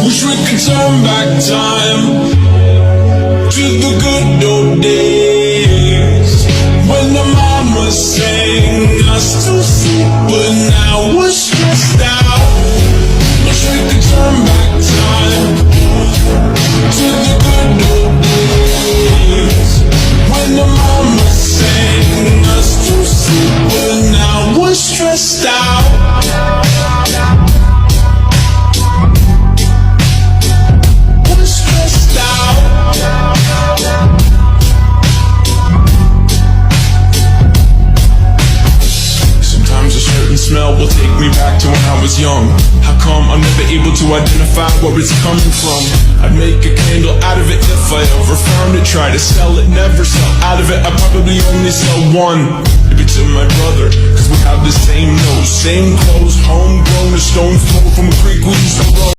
Wish we could turn back time to the good old days when the mama sang us to sleep, but now we're stressed out. Wish we could turn back time to the good old days when the mama sang us to sleep, but now we're stressed out. Smell will take me back to when I was young. How come I'm never able to identify where it's coming from? I'd make a candle out of it if I ever found it. Try to sell it, never sell out of it. I probably only sell one, maybe to my brother, cause we have the same nose, same clothes, homegrown, a stone's throw from a creek we used to roll.